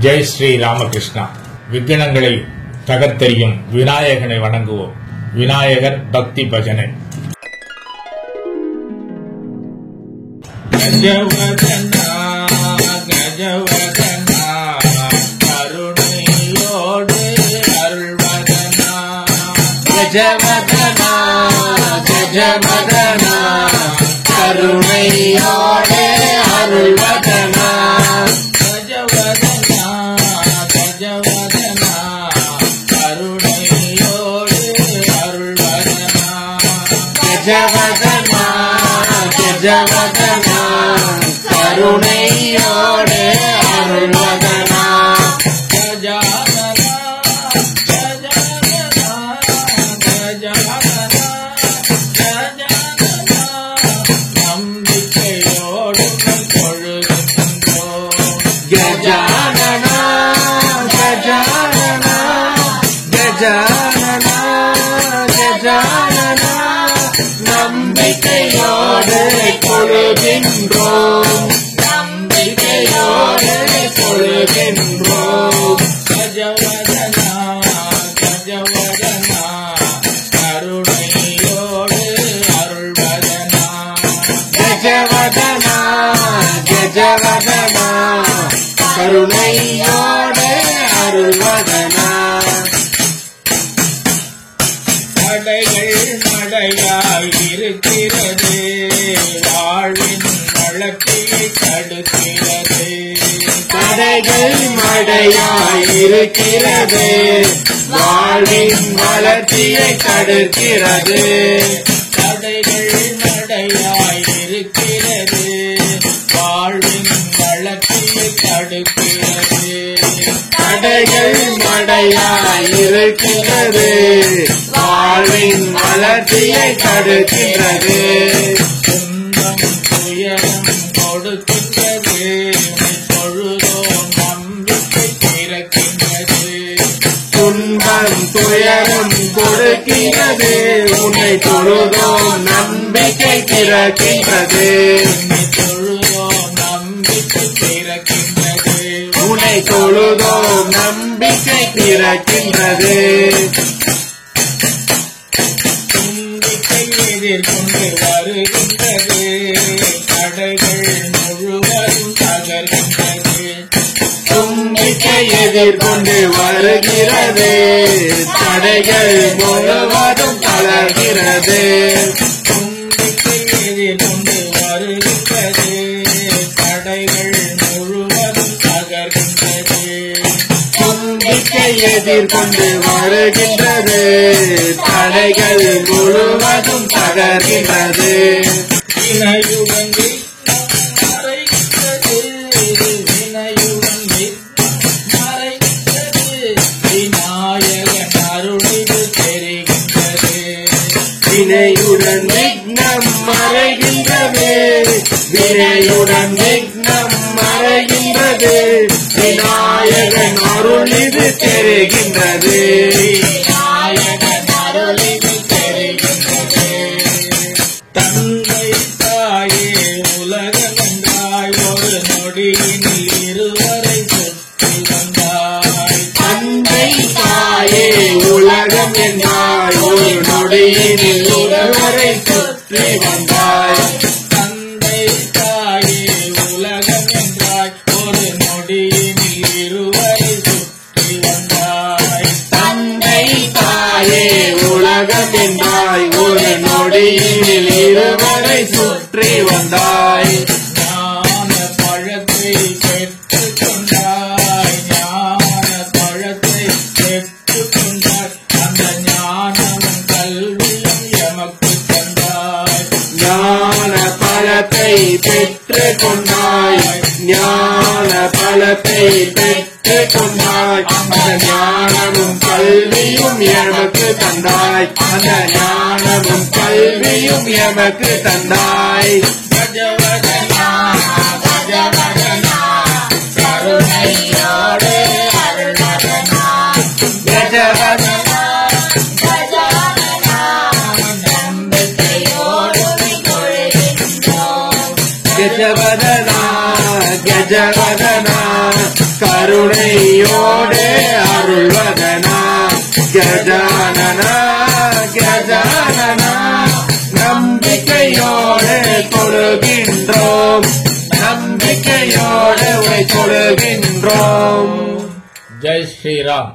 ஜெய் ஸ்ரீ ராமகிருஷ்ணா. விக்னங்களை தகர்த்தெறியும் விநாயகனை வணங்குவோம். விநாயகர் பக்தி பஜனை. கஜவதனா கஜவதனா கருணையோடு அருள்வதனா. கஜவதனா கஜவதனா கருணையோடு அருள்வதனா. கஜவதனா கஜவதனா கருணையோடு அருள்வதனா. கஜவதனா கஜவதனா கருணையோடு அருள்வதனா. கஜானனா கஜானனா கஜானனா கஜானனா நம்பிக்கையோடு தொழுகின்றோம். கஜானனா கஜானனா கஜானனா கஜானனா நம்பிக்கையோடு தொழுகின்றோம். நம்பிக்கையோடு தொழுகின்றோம். கஜவதனா கஜவதனா கருணையோடு அருள்வதனா. கஜவதனா கஜவதனா கருணையோடு அருள்வதனா. தடைகள் மழையாய் இருக்கிறது, வாழ்வின் வளர்ச்சியை தடுக்கிறது. தடைகள் மழையாய் இருக்கிறது, வாழ்வின் வளர்ச்சியை தடுக்கிறது. தடைகள் மழையாய் இருக்கிறது, வாழ்வின் வளர்ச்சியை தடுக்கிறது. தடைகள் மழையாய் இருக்கிறது, வாழ்வின் வளர்ச்சியை தடுக்கிறது. துன்பம் துயரம் கொடுக்கின்றது, பொழுதோ நம்பிக்கை பிறக்கின்றது. துன்பம் துயரம் கொடுக்கிறது, உன்னை தொழுதோ நம்பிக்கை பிறக்கின்றது. தொழுதோ நம்பிக்கை பிறக்கின்றது, உன்னை தொழுதோ நம்பிக்கை பிறக்கின்றது. எதிர்கொண்டு வருகின்றது, தடைகள் முழுவதும் தகர்கின்றது. தும்பிக்கை எதிர்கொண்டு வருகிறது, தடைகள் முழுவதும் தளர்கிறது. தும்பிக்கை எதிர்கொண்டு வருகின்றது, தடைகள் முழுவதும் தகர்கின்றது. தும்பிக்கை எதிர்கொண்டு வருகின்றது, தடைகள் முழுவதும் தகர்கின்றது. வினையுடன் மறைகின்றது, வினையுடன் மறைகின்றது, விநாயகன் அருளிது தெரிகின்றது. வினையுடன் விக்னம் மறைகின்றது, வினையுடன் விக்னம் மறைகின்றது, விநாயகன் அருளிது தெரிகின்றது. விநாயகன் அருளிது தெரிகின்றது. தந்தை தாயே உலகமென்றாய், ஒரு நொடியினில் இருவரை சுற்றி வந்தாய். தந்தை தாயே உலகம் என்றாய், ஒரு நொடியினில் இருவரை சுற்றி வந்தாய். தந்தை தாயே உலகம் என்றாய், ஒரு நொடியினில் இருவரை சுற்றி வந்தாய். தந்தை தாயே உலகம் என்றாய், ஒரு நொடியினில் இருவரை சுற்றி வந்தாய். ஞான பழத்தை பெற்றுக் கொண்டாய், ஞான பழத்தை பெற்றுக் கொண்டாய், அந்த ஞானமும் கல்வியும் எமக்கு தந்தாய். ஞான பழத்தை பெற்றுக் கொண்டாய், ஞான பழத்தை பெற்றுக் கொண்டாய், அந்த ஞானமும் கல்வியும் எமக்கு தந்தாய். அந்த ஞானமும் கல்வியும் எமக்கு தந்தாய். கஜவதனா கஜவதனா கருணையோடு அருள்வதனா. கஜவதனா கஜவதனா நம்பிக்கையோடு தொழுகின்றோம். கஜவதனா கஜவதனா கருணையோடு அருள்வதனா கஜானனா கஜானனா நம்பிக்கையோடு தொழுகின்றோம் நம்பிக்கையோடு உரை தொழுகின்றோம். ஜெய் ஸ்ரீராம்.